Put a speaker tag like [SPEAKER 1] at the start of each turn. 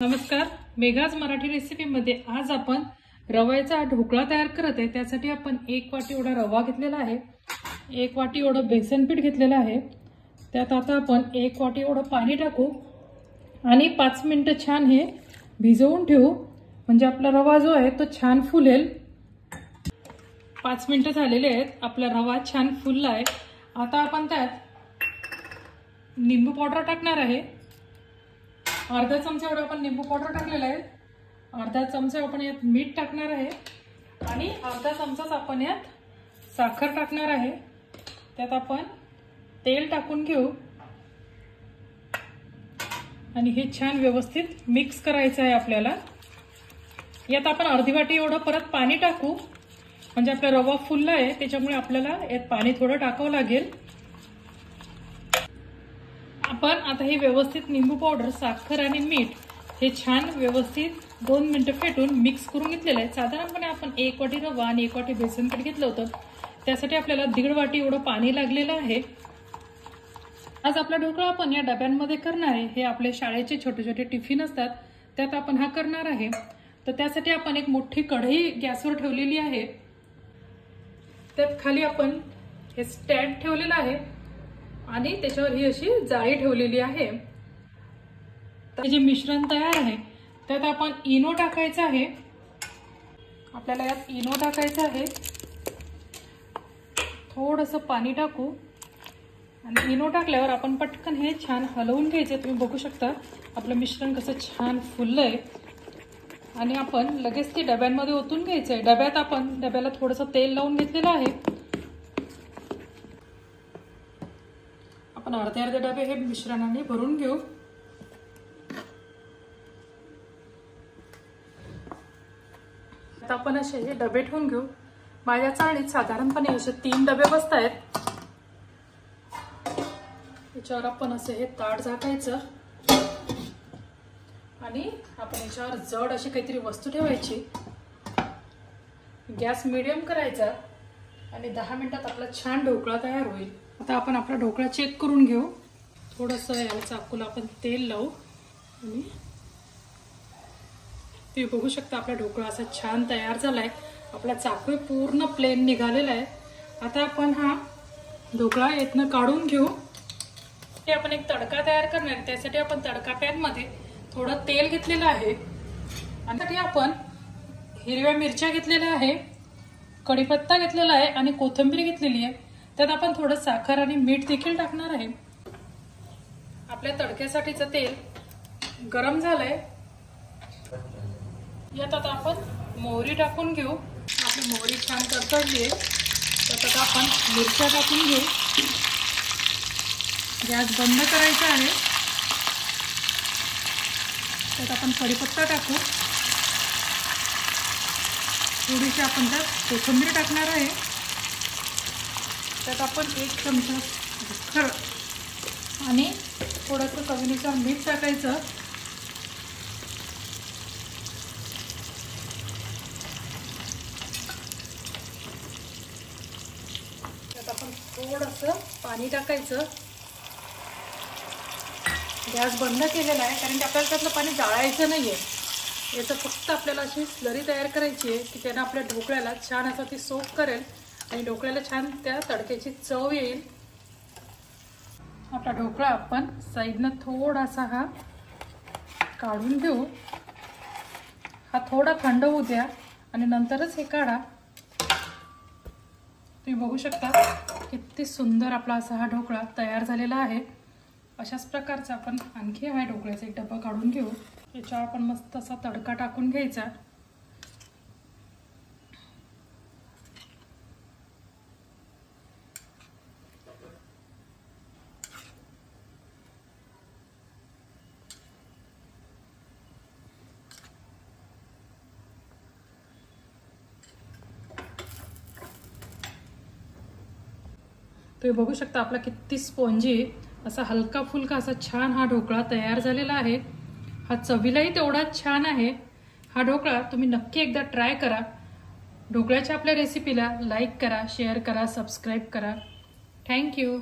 [SPEAKER 1] नमस्कार, मेघाज मराठी रेसिपीमध्ये आज आपण रव्याचा ढोकळा तयार करत आहे। त्यासाठी आपण 1 वाटी एवढा रवा घेतलेला आहे, 1 वाटी एवढं बेसन पीठ घेतलेलं आहे। त्यात आता आपण 1 वाटी एवढं पाणी टाकू आणि 5 मिनिटं छान हे भिजवून ठेवू, म्हणजे आपला रवा जो आहे तो छान फुलेल। 5 मिनिटं झालेले आहेत, आपला रवा छान फुलला आहे। आता आपण त्यात लिंबू पावडर टाकणार आहे। अर्धा चमचा एवढा आपण लिंबू पावडर टाकलेला आहे। अर्धा चमचा आपण यात मीठ टाकणार आहे आणि अर्धा चमचाच आपण यात साखर टाकणार आहे। त्यात आपण तेल टाकून घेऊ आणि हे छान व्यवस्थित मिक्स करायचं आहे आपल्याला। यात आपण अर्धी वाटी एवढं परत पाणी टाकू, म्हणजे आपला रवा फुलला आहे त्याच्यामुळे आपल्याला यात पाणी थोडं टाकावं लागेल। आपण आता हे व्यवस्थित लिंबू पावडर, साखर आणि मीठ हे छान व्यवस्थित 2 मिनिटं फेटून मिक्स करून घेतलेलं आहे। साधारणपणे आपण 1 वाटी रवा आणि 1 वाटी बेसन पीठ घेतलं होतं, त्यासाठी आपल्याला 1.5 वाटी एवढं पाणी लागलेलं आहे। आज आपला ढोकळा आपण या डब्यांमध्ये करणार आहे। हे आपले शाळेचे छोटे छोटे टिफिन असतात, त्यात आपण हा करणार आहे। तर त्यासाठी आपण एक मोठी कढई गॅसवर ठेवलेली आहे। त्यात खाली आपण हे स्टँड ठेवलेलं आहे आणि त्याच्यावर ही अशी जाळी ठेवलेली आहे। तर जे मिश्रण तयार आहे त्यात आपण इनो टाकायचं आहे। आपल्याला यात इनो टाकायचं आहे। थोडंसं पाणी टाकू आणि इनो टाकल्यावर आपण पटकन हे छान हलवून घ्यायचे। तुम्ही बघू शकता आपलं मिश्रण कसं छान फुललंय आणि आपण लगेच ते डब्यांमध्ये ओतून घ्यायचंय। डब्यात आपण डब्याला थोडंसं तेल लावून घेतलेलं आहे। आपण अर्धे डबे हे मिश्रणाने भरून घेऊ। आता आपण असे हे डबे ठेवून घेऊ। माझ्या चाळणीत साधारणपणे असे 3 डबे बसत आहेत। याच्यावर आपण असे हे ताट झाकायचं आणि आपण याच्यावर जड अशी काहीतरी वस्तू ठेवायची। गॅस मीडियम करायचा आणि 10 मिनिटात आपला छान ढोकळा तयार होईल। आता आपण आपला ढोकळा चेक करून घेऊ। थोडंसं या चाकूला आपण तेल लावू आणि तुम्ही बघू शकता आपला ढोकळा असा छान तयार झालाय। आपला चाकू पूर्ण प्लेन निघालेला आहे। आता आपण हा ढोकळा यातनं काढून घेऊ। ते आपण एक तडका तयार करणार आहे। त्यासाठी आपण तडका पॅन मध्ये थोडं तेल घेतलेलं आहे आणि आपण हिरव्या मिरच्या घेतलेल्या आहे, कढीपत्ता घेतलेला आहे आणि कोथिंबीर घेतलेली आहे। त्यात आपण थोडं साखर आणि मीठ देखील टाकणार आहे। आपल्या तडक्यासाठीचं तेल गरम झालंय। यात आता आपण मोहरी टाकून घेऊ। आपली मोहरी छान तडतडली आहे। त्यात आता आपण मिरच्या टाकून घेऊ। गॅस बंद करायचा आहे। त्यात आपण कढीपत्ता टाकू। थोडीशी आपण त्यात कोथिंबीर टाकणार आहे। त्यात आपण 1 चमचा साखर आणि थोडंसं चवीनुसार मीठ टाकायचं। त्यात आपण थोडंसं पाणी टाकायचं। गॅस बंद केलेला आहे कारण की आपल्याला त्यातलं पाणी जाळायचं नाहीये। याचं फक्त आपल्याला अशी स्लरी तयार करायची आहे की त्यानं आपल्या ढोकळ्याला छान असं ती सोक करेल आणि ढोकळ्याला छान त्या तडक्याची चव येईल। आपला ढोकळा आपण साईडनं थोडासा हा काढून घेऊ। हा थोडा थंड होऊ द्या आणि नंतरच हे काढा। तुम्ही बघू शकता किती सुंदर आपला असा हा ढोकळा तयार झालेला आहे। अशाच प्रकारचा आपण आणखी हा ढोकळ्याचा एक डबा काढून घेऊ। याच्यावर आपण मस्त असा तडका टाकून घ्यायचा। तुम्ही बघू शकता आपला किती स्पॉन्जी असा हलका फुलका असा छान हा ढोकळा तयार झालेला आहे। हा चवीलाही तेवढाच छान आहे। हा ढोकळा तुम्ही नक्की एकदा ट्राय करा। ढोकळ्याच्या आपल्या रेसिपीला लाईक करा, शेअर करा, सबस्क्राईब करा। थँक्यू।